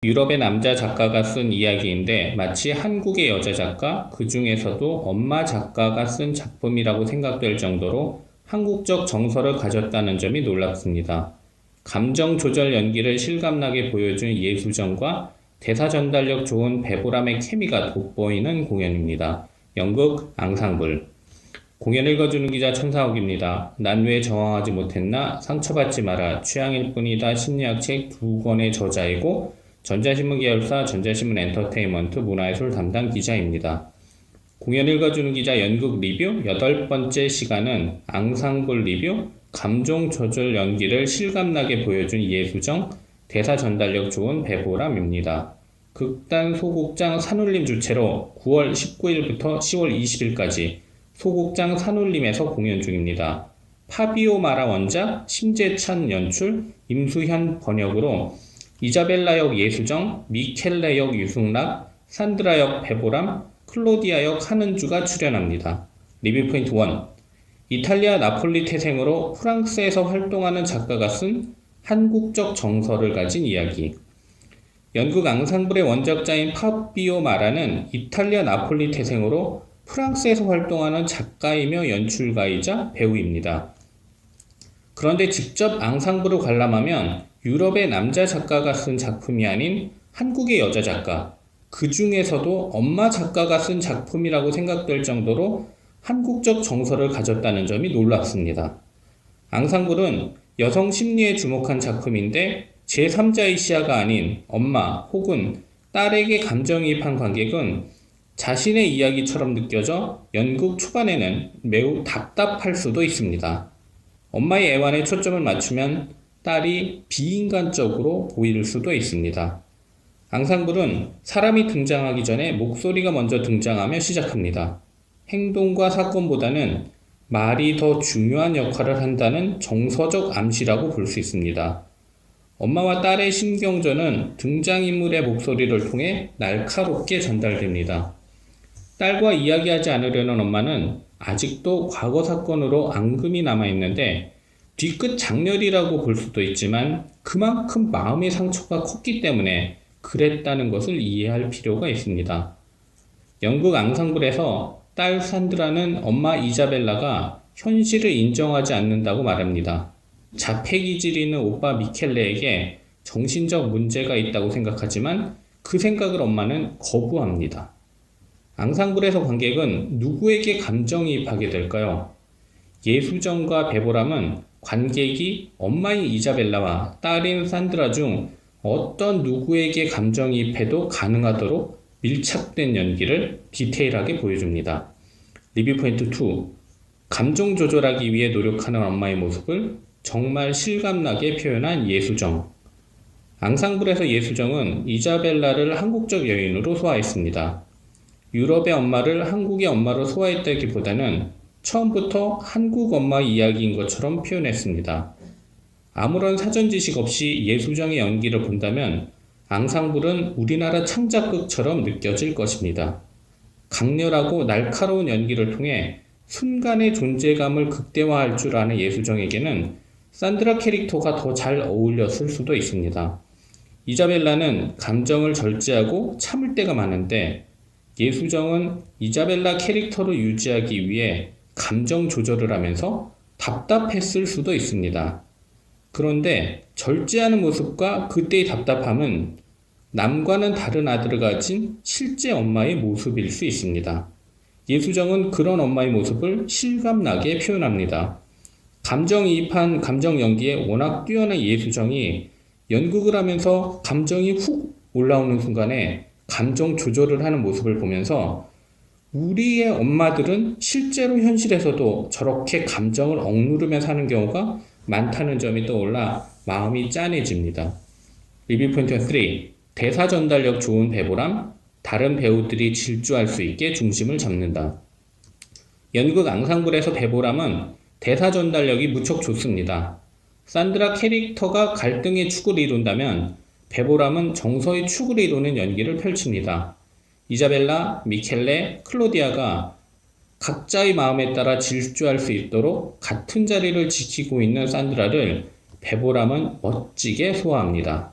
유럽의 남자 작가가 쓴 이야기인데 마치 한국의 여자 작가, 그 중에서도 엄마 작가가 쓴 작품이라고 생각될 정도로 한국적 정서를 가졌다는 점이 놀랍습니다. 감정 조절 연기를 실감나게 보여준 예수정과 대사 전달력 좋은 배보람의 케미가 돋보이는 공연입니다. 연극 앙상블. 공연 읽어주는 기자 천사옥입니다. 난 왜 저항하지 못했나? 상처받지 마라. 취향일 뿐이다. 심리학 책 2권의 저자이고 전자신문 계열사 전자신문 엔터테인먼트 문화예술 담당 기자입니다. 공연 읽어주는 기자 연극 리뷰 8번째 시간은 앙상블 리뷰 감정 조절 연기를 실감나게 보여준 예수정, 대사 전달력 좋은 배보람입니다. 극단 소극장 산울림 주최로 9월 19일부터 10월 20일까지 소극장 산울림에서 공연 중입니다. 파비오 마라 원작, 심재찬 연출, 임수현 번역으로 이자벨라 역 예수정, 미켈레 역 유승락, 산드라 역 배보람, 클로디아 역 한은주가 출연합니다. 리뷰 포인트 1. 이탈리아 나폴리 태생으로 프랑스에서 활동하는 작가가 쓴 한국적 정서를 가진 이야기. 연극 앙상블의 원작자인 파비오 마라는 이탈리아 나폴리 태생으로 프랑스에서 활동하는 작가이며 연출가이자 배우입니다. 그런데 직접 앙상블을 관람하면 유럽의 남자 작가가 쓴 작품이 아닌 한국의 여자 작가, 그 중에서도 엄마 작가가 쓴 작품이라고 생각될 정도로 한국적 정서를 가졌다는 점이 놀랍습니다. 앙상블은 여성 심리에 주목한 작품인데 제3자의 시야가 아닌 엄마 혹은 딸에게 감정이입한 관객은 자신의 이야기처럼 느껴져 연극 초반에는 매우 답답할 수도 있습니다. 엄마의 애환에 초점을 맞추면 딸이 비인간적으로 보일 수도 있습니다. 앙상블은 사람이 등장하기 전에 목소리가 먼저 등장하며 시작합니다. 행동과 사건보다는 말이 더 중요한 역할을 한다는 정서적 암시라고 볼 수 있습니다. 엄마와 딸의 신경전은 등장인물의 목소리를 통해 날카롭게 전달됩니다. 딸과 이야기하지 않으려는 엄마는 아직도 과거 사건으로 앙금이 남아있는데 뒤끝 장렬이라고 볼 수도 있지만 그만큼 마음의 상처가 컸기 때문에 그랬다는 것을 이해할 필요가 있습니다. 연극 앙상블에서 딸 산드라는 엄마 이자벨라가 현실을 인정하지 않는다고 말합니다. 자폐기질이 있는 오빠 미켈레에게 정신적 문제가 있다고 생각하지만 그 생각을 엄마는 거부합니다. 앙상블에서 관객은 누구에게 감정이입하게 될까요? 예수정과 배보람은 관객이 엄마인 이자벨라와 딸인 산드라 중 어떤 누구에게 감정이입해도 가능하도록 밀착된 연기를 디테일하게 보여줍니다. 리뷰 포인트 2. 감정 조절하기 위해 노력하는 엄마의 모습을 정말 실감나게 표현한 예수정. 앙상블에서 예수정은 이자벨라를 한국적 여인으로 소화했습니다. 유럽의 엄마를 한국의 엄마로 소화했다기보다는 처음부터 한국 엄마 이야기인 것처럼 표현했습니다. 아무런 사전 지식 없이 예수정의 연기를 본다면 앙상블은 우리나라 창작극처럼 느껴질 것입니다. 강렬하고 날카로운 연기를 통해 순간의 존재감을 극대화할 줄 아는 예수정에게는 산드라 캐릭터가 더 잘 어울렸을 수도 있습니다. 이자벨라는 감정을 절제하고 참을 때가 많은데 예수정은 이자벨라 캐릭터를 유지하기 위해 감정 조절을 하면서 답답했을 수도 있습니다. 그런데 절제하는 모습과 그때의 답답함은 남과는 다른 아들을 가진 실제 엄마의 모습일 수 있습니다. 예수정은 그런 엄마의 모습을 실감나게 표현합니다. 감정이입한 감정 연기에 워낙 뛰어난 예수정이 연극을 하면서 감정이 훅 올라오는 순간에 감정 조절을 하는 모습을 보면서 우리의 엄마들은 실제로 현실에서도 저렇게 감정을 억누르며 사는 경우가 많다는 점이 떠올라 마음이 짠해집니다. 리뷰 포인트 3. 대사 전달력 좋은 배보람, 다른 배우들이 질주할 수 있게 중심을 잡는다. 연극 앙상블에서 배보람은 대사 전달력이 무척 좋습니다. 산드라 캐릭터가 갈등의 축을 이룬다면 배보람은 정서의 축을 이루는 연기를 펼칩니다. 이자벨라, 미켈레, 클로디아가 각자의 마음에 따라 질주할 수 있도록 같은 자리를 지키고 있는 산드라를 배보람은 멋지게 소화합니다.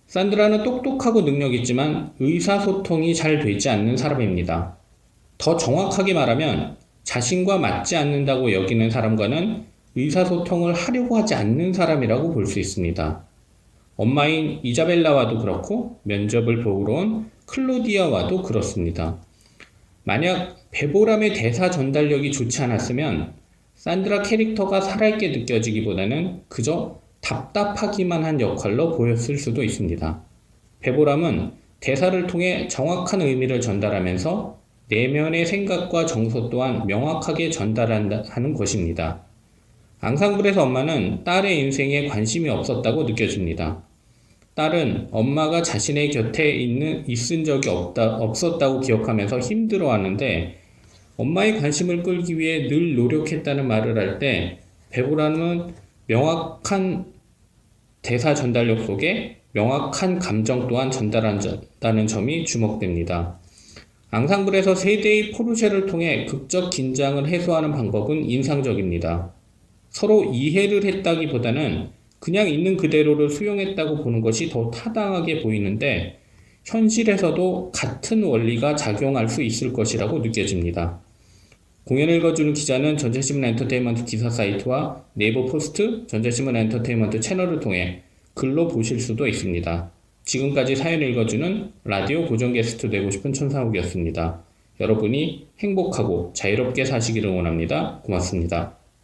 산드라는 똑똑하고 능력 있지만 의사소통이 잘 되지 않는 사람입니다. 더 정확하게 말하면 자신과 맞지 않는다고 여기는 사람과는 의사소통을 하려고 하지 않는 사람이라고 볼 수 있습니다. 엄마인 이자벨라와도 그렇고 면접을 보러 온 클로디아와도 그렇습니다. 만약 베보람의 대사 전달력이 좋지 않았으면 산드라 캐릭터가 살아있게 느껴지기보다는 그저 답답하기만 한 역할로 보였을 수도 있습니다. 베보람은 대사를 통해 정확한 의미를 전달하면서 내면의 생각과 정서 또한 명확하게 전달하는 것입니다. 앙상블에서 엄마는 딸의 인생에 관심이 없었다고 느껴집니다. 딸은 엄마가 자신의 곁에 있은 적이 없었다고 기억하면서 힘들어하는데 엄마의 관심을 끌기 위해 늘 노력했다는 말을 할 때 베보람은 명확한 대사 전달력 속에 명확한 감정 또한 전달한다는 점이 주목됩니다. 앙상블에서 세대의 포르쉐를 통해 극적 긴장을 해소하는 방법은 인상적입니다. 서로 이해를 했다기보다는 그냥 있는 그대로를 수용했다고 보는 것이 더 타당하게 보이는데 현실에서도 같은 원리가 작용할 수 있을 것이라고 느껴집니다. 공연을 읽어주는 기자는 전자신문 엔터테인먼트 기사 사이트와 네이버 포스트, 전자신문 엔터테인먼트 채널을 통해 글로 보실 수도 있습니다. 지금까지 사연 읽어주는 라디오 고정 게스트 되고 싶은 천상욱이었습니다. 여러분이 행복하고 자유롭게 사시기를 원합니다. 고맙습니다.